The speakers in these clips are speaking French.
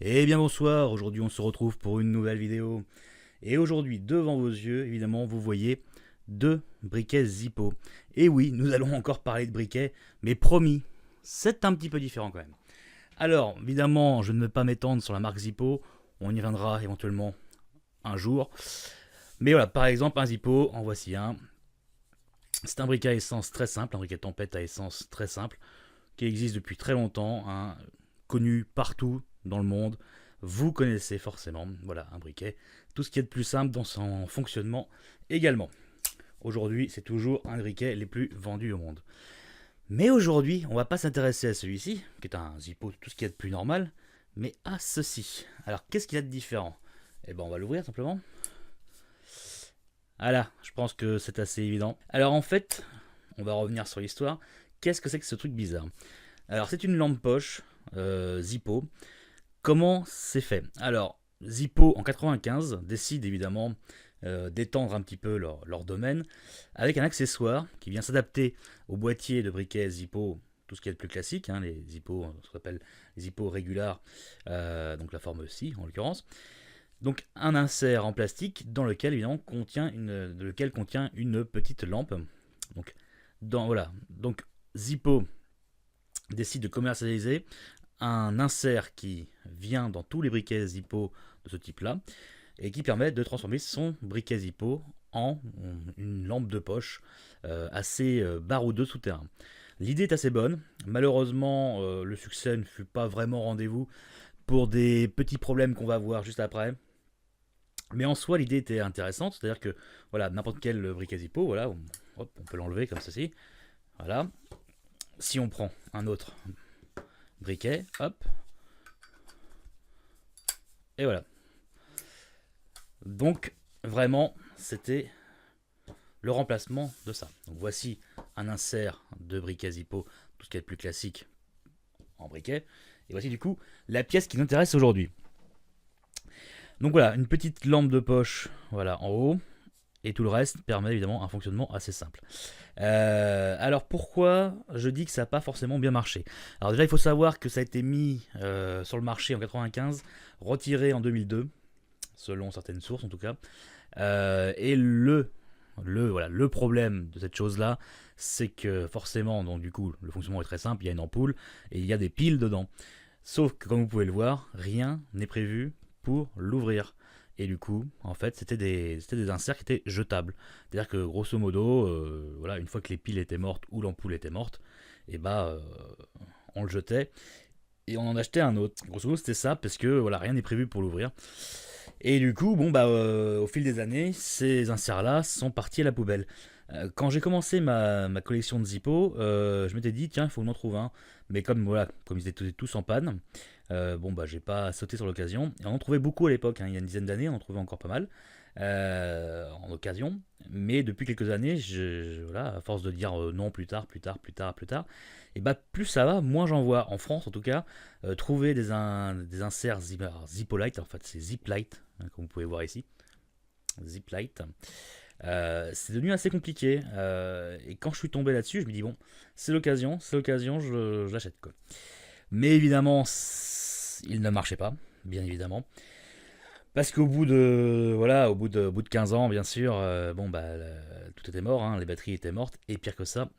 Eh bien bonsoir, aujourd'hui on se retrouve pour une nouvelle vidéo. Et aujourd'hui, devant vos yeux, évidemment, vous voyez deux briquets Zippo. Et oui, nous allons encore parler de briquets, mais promis, c'est un petit peu différent quand même. Alors, évidemment, je ne vais pas m'étendre sur la marque Zippo, on y reviendra éventuellement un jour. Mais voilà, par exemple, un Zippo, en voici un. C'est un briquet à essence très simple, un briquet tempête à essence très simple, qui existe depuis très longtemps, hein, connu partout dans le monde. Vous connaissez forcément, voilà, un briquet. Tout ce qui est de plus simple dans son fonctionnement également. Aujourd'hui, c'est toujours un des briquets les plus vendus au monde. Mais aujourd'hui, on va pas s'intéresser à celui-ci, qui est un Zippo, tout ce qui est de plus normal, mais à ceci. Alors, qu'est-ce qu'il y a de différent? Eh ben, on va l'ouvrir simplement. Voilà, je pense que c'est assez évident. Alors en fait, on va revenir sur l'histoire. Qu'est-ce que c'est que ce truc bizarre? Alors c'est une lampe poche Zippo. Comment c'est fait? Alors Zippo en 95 décide évidemment d'étendre un petit peu leur domaine avec un accessoire qui vient s'adapter au boîtier de briquet Zippo, tout ce qui est le plus classique, hein, les Zippo, ce qu'on appelle les Zippo régulars, donc la forme C en l'occurrence. Donc un insert en plastique dans lequel évidemment contient une petite lampe. Donc voilà. Donc Zippo décide de commercialiser un insert qui vient dans tous les briquets Zippo de ce type-là et qui permet de transformer son briquet Zippo en une lampe de poche assez baroudeux souterrain. L'idée est assez bonne. Malheureusement, le succès ne fut pas vraiment au rendez-vous pour des petits problèmes qu'on va voir juste après. Mais en soi, l'idée était intéressante, c'est-à-dire que voilà, n'importe quel briquet Zippo, voilà, hop, on peut l'enlever comme ceci. Voilà. Si on prend un autre briquet, hop, et voilà. Donc, vraiment, c'était le remplacement de ça. Donc, voici un insert de briquet Zippo, tout ce qui est le plus classique en briquet. Et voici du coup la pièce qui nous intéresse aujourd'hui. Donc voilà, une petite lampe de poche, voilà, en haut. Et tout le reste permet évidemment un fonctionnement assez simple. Alors pourquoi je dis que ça n'a pas forcément bien marché? Alors déjà il faut savoir que ça a été mis sur le marché en 95, retiré en 2002, selon certaines sources en tout cas. Et le problème de cette chose-là, c'est que forcément, donc du coup, le fonctionnement est très simple, il y a une ampoule et il y a des piles dedans. Sauf que comme vous pouvez le voir, rien n'est prévu pour l'ouvrir. Et du coup, en fait, c'était des inserts qui étaient jetables. C'est-à-dire que grosso modo, voilà, une fois que les piles étaient mortes ou l'ampoule était morte, et bah, on le jetait et on en achetait un autre. Grosso modo, c'était ça parce que voilà, rien n'est prévu pour l'ouvrir. Et du coup, bon bah, au fil des années, ces inserts-là sont partis à la poubelle. Quand j'ai commencé ma collection de Zippo, je m'étais dit tiens, il faut que j'en trouve un. Mais comme voilà, comme ils étaient tous en panne, bon bah j'ai pas sauté sur l'occasion. Et on en trouvait beaucoup à l'époque, hein, il y a une dizaine d'années, on en trouvait encore pas mal en occasion. Mais depuis quelques années, voilà, à force de dire non plus tard, plus tard, plus tard, plus tard, et bah plus ça va, moins j'en vois. En France en tout cas, trouver des inserts Zippolite, en fait c'est Ziplight, hein, comme vous pouvez voir ici, Ziplight. C'est devenu assez compliqué. Et quand je suis tombé là-dessus, je me dis bon, c'est l'occasion, je l'achète quoi. Mais évidemment, il ne marchait pas, bien évidemment. Parce qu'au bout de voilà, au bout de 15 ans, bien sûr, bon bah tout était mort, hein, les batteries étaient mortes et pire que ça,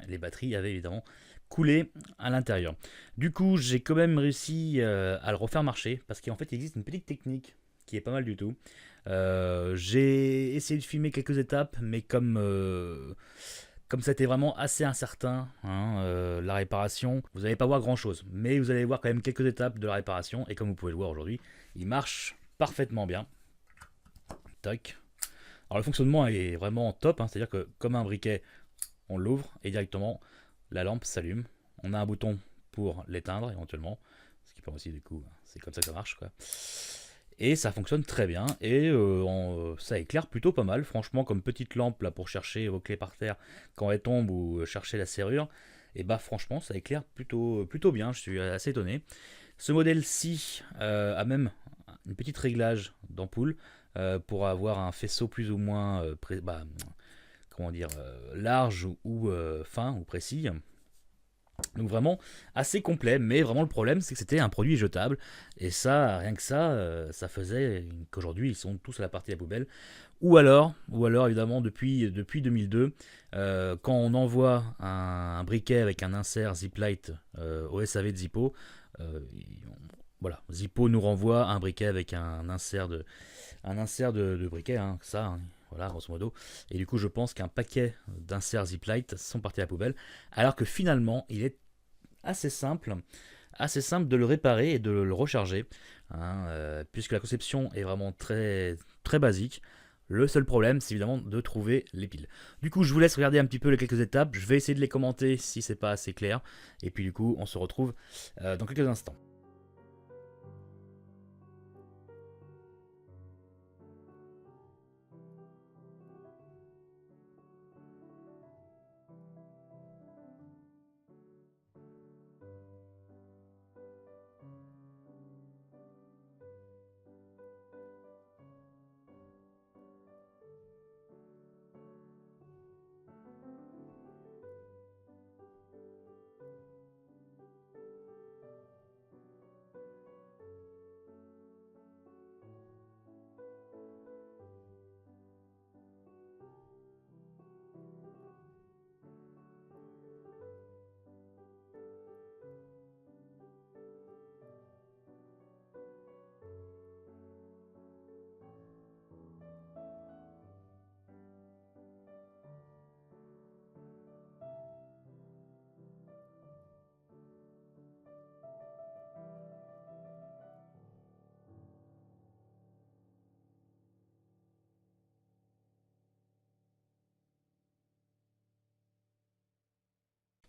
les batteries avaient évidemment coulé à l'intérieur. Du coup, j'ai quand même réussi à le refaire marcher parce qu'en fait, il existe une petite technique qui est pas mal du tout. J'ai essayé de filmer quelques étapes, mais comme ça a été vraiment assez incertain, hein, la réparation, vous n'allez pas voir grand chose, mais vous allez voir quand même quelques étapes de la réparation, et comme vous pouvez le voir aujourd'hui, il marche parfaitement bien. Tac. Alors le fonctionnement est vraiment top, hein, c'est-à-dire que comme un briquet, on l'ouvre et directement la lampe s'allume. On a un bouton pour l'éteindre éventuellement, ce qui permet aussi du coup, c'est comme ça que ça marche quoi. Et ça fonctionne très bien et ça éclaire plutôt pas mal. Franchement, comme petite lampe là pour chercher vos clés par terre quand elles tombent ou chercher la serrure, et bah franchement ça éclaire plutôt bien. Je suis assez étonné. Ce modèle-ci a même une petite réglage d'ampoule pour avoir un faisceau plus ou moins comment dire, large ou fin ou précis. Donc vraiment assez complet, mais vraiment le problème c'est que c'était un produit jetable. Et ça, rien que ça, ça faisait qu'aujourd'hui ils sont tous à la partie à la poubelle. Ou alors évidemment depuis 2002, quand on envoie un briquet avec un insert Zip-Light au SAV de Zippo, euh, voilà, Zippo nous renvoie un briquet avec un insert de briquet, hein, ça, hein, voilà, grosso modo. Et du coup, je pense qu'un paquet d'inserts Zip-Light sont partis à la poubelle, alors que finalement, il est assez simple, assez simple de le réparer et de le recharger, hein, puisque la conception est vraiment très, très basique. Le seul problème, c'est évidemment de trouver les piles. Du coup, je vous laisse regarder un petit peu les quelques étapes. Je vais essayer de les commenter si c'est pas assez clair. Et puis du coup, on se retrouve dans quelques instants.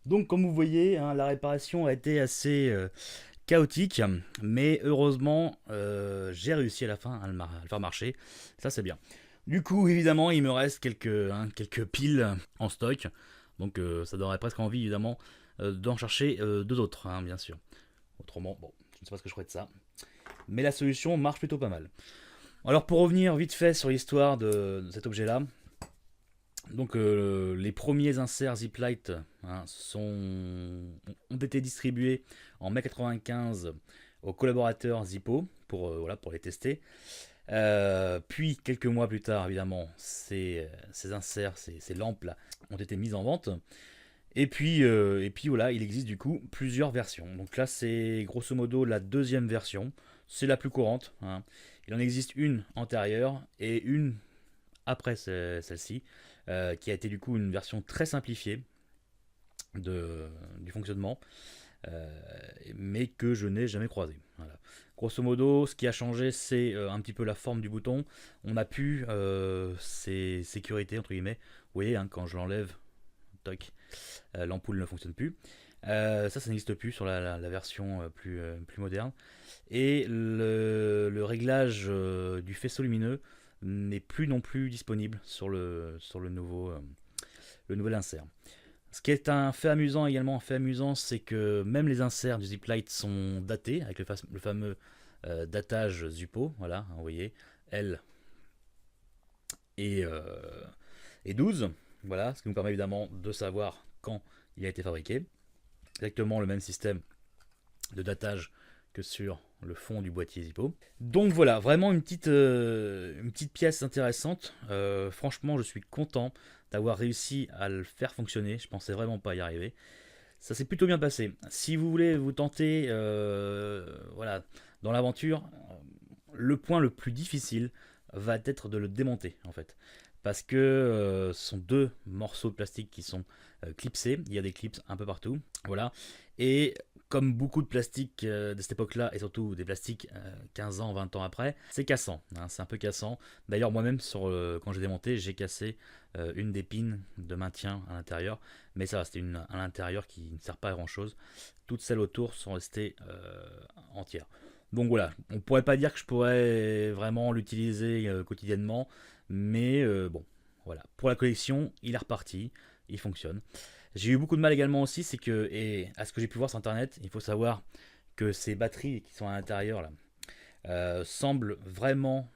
Donc, comme vous voyez, hein, la réparation a été assez chaotique, mais heureusement, j'ai réussi à la fin à le faire marcher. Ça, c'est bien. Du coup, évidemment, il me reste quelques piles en stock. Donc, ça donnerait presque envie, évidemment, d'en chercher deux autres, hein, bien sûr. Autrement, bon, je ne sais pas ce que je ferais de ça. Mais la solution marche plutôt pas mal. Alors, pour revenir vite fait sur l'histoire de cet objet-là, donc les premiers inserts Zip-Light, hein, ont été distribués en mai 95 aux collaborateurs Zippo pour les tester. Puis quelques mois plus tard, évidemment, ces inserts, ces lampes là, ont été mises en vente. Et puis voilà, il existe du coup plusieurs versions. Donc là, c'est grosso modo la deuxième version. C'est la plus courante, hein. Il en existe une antérieure et une après celle-ci, qui a été du coup une version très simplifiée du fonctionnement, euh, mais que je n'ai jamais croisé. Voilà. Grosso modo, ce qui a changé, c'est un petit peu la forme du bouton. On a pu ces sécurités, entre guillemets. Vous voyez, hein, quand je l'enlève, toc, l'ampoule ne fonctionne plus. Ça n'existe plus sur la version plus moderne. Et le réglage du faisceau lumineux n'est plus non plus disponible sur le nouvel insert. Ce qui est un fait amusant également, un fait amusant, c'est que même les inserts du Zip-Light sont datés avec le fameux datage Zuppo, voilà, vous voyez, L et, euh, et 12, voilà, ce qui nous permet évidemment de savoir quand il a été fabriqué. Exactement le même système de datage que sur le fond du boîtier Zippo. Donc voilà, vraiment une petite pièce intéressante. Franchement, je suis content d'avoir réussi à le faire fonctionner. Je pensais vraiment pas y arriver. Ça s'est plutôt bien passé. Si vous voulez vous tenter voilà, dans l'aventure, le point le plus difficile va être de le démonter en fait. Parce que ce sont deux morceaux de plastique qui sont clipsés. Il y a des clips un peu partout. Voilà. Et comme beaucoup de plastiques de cette époque-là, et surtout des plastiques 15 ans, 20 ans après, c'est cassant, hein, c'est un peu cassant. D'ailleurs, moi-même, quand j'ai démonté, j'ai cassé une des pins de maintien à l'intérieur, mais ça, c'était une à l'intérieur qui ne sert pas à grand-chose. Toutes celles autour sont restées entières. Donc voilà, on ne pourrait pas dire que je pourrais vraiment l'utiliser quotidiennement, mais bon, voilà. Pour la collection, il est reparti, il fonctionne. J'ai eu beaucoup de mal également aussi, c'est que, et à ce que j'ai pu voir sur internet, il faut savoir que ces batteries qui sont à l'intérieur là semblent vraiment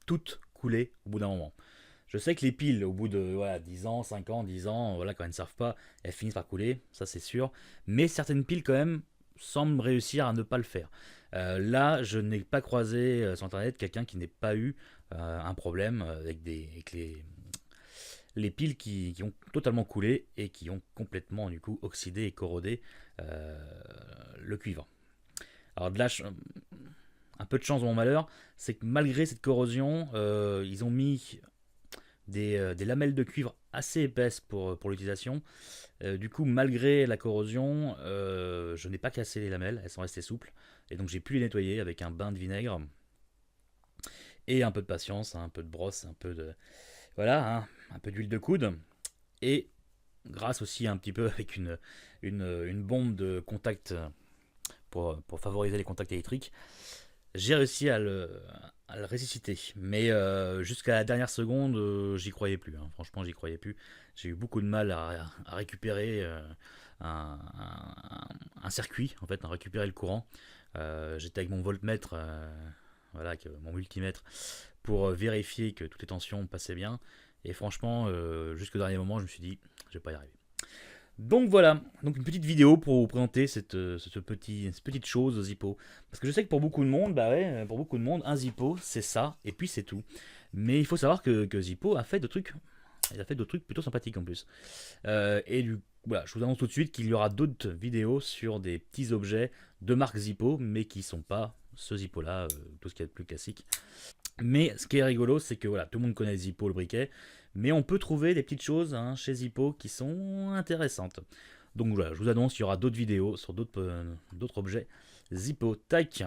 toutes couler au bout d'un moment. Je sais que les piles, au bout de voilà, 10 ans, 5 ans, 10 ans, voilà, quand elles ne servent pas, elles finissent par couler, ça c'est sûr. Mais certaines piles, quand même, semblent réussir à ne pas le faire. Là, je n'ai pas croisé sur Internet quelqu'un qui n'ait pas eu un problème avec les piles qui ont totalement coulé et qui ont complètement du coup oxydé et corrodé euh, le cuivre. Alors un peu de chance dans mon malheur, c'est que malgré cette corrosion, ils ont mis des lamelles de cuivre assez épaisses pour l'utilisation. Du coup, malgré la corrosion, je n'ai pas cassé les lamelles, elles sont restées souples. Et donc j'ai pu les nettoyer avec un bain de vinaigre et un peu de patience, hein, un peu de brosse, un peu de voilà, hein, un peu d'huile de coude. Et grâce aussi un petit peu avec une bombe de contact pour favoriser les contacts électriques, j'ai réussi à le ressusciter. Mais jusqu'à la dernière seconde, j'y croyais plus, hein. Franchement, j'y croyais plus. J'ai eu beaucoup de mal à récupérer un circuit, en fait, à récupérer le courant. J'étais avec mon voltmètre, voilà, mon multimètre, pour vérifier que toutes les tensions passaient bien. Et franchement, jusqu'au dernier moment, je me suis dit, je vais pas y arriver. Donc voilà, donc une petite vidéo pour vous présenter cette petite chose Zippo. Parce que je sais que pour beaucoup de monde, bah ouais, pour beaucoup de monde, un Zippo, c'est ça, et puis c'est tout. Mais il faut savoir que Zippo a fait d'autres trucs. Il a fait d'autres trucs plutôt sympathiques en plus. Voilà, je vous annonce tout de suite qu'il y aura d'autres vidéos sur des petits objets de marque Zippo, mais qui sont pas ce Zippo-là, tout ce qui est de plus classique. Mais ce qui est rigolo, c'est que voilà, tout le monde connaît Zippo, le briquet, mais on peut trouver des petites choses hein, chez Zippo qui sont intéressantes. Donc voilà, je vous annonce qu'il y aura d'autres vidéos sur d'autres objets Zippo. Tac.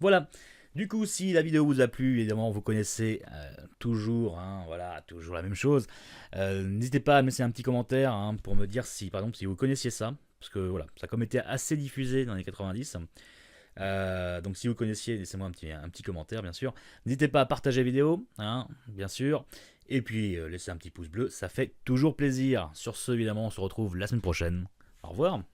Voilà. Du coup, si la vidéo vous a plu, évidemment, vous connaissez toujours, hein, voilà, toujours la même chose. N'hésitez pas à me laisser un petit commentaire hein, pour me dire si, par exemple, si vous connaissiez ça, parce que voilà, ça a comme été assez diffusé dans les 90. Donc si vous connaissiez, laissez-moi un petit commentaire bien sûr. N'hésitez pas à partager la vidéo, hein, bien sûr. Et puis laissez un petit pouce bleu, ça fait toujours plaisir. Sur ce, évidemment, on se retrouve la semaine prochaine. Au revoir.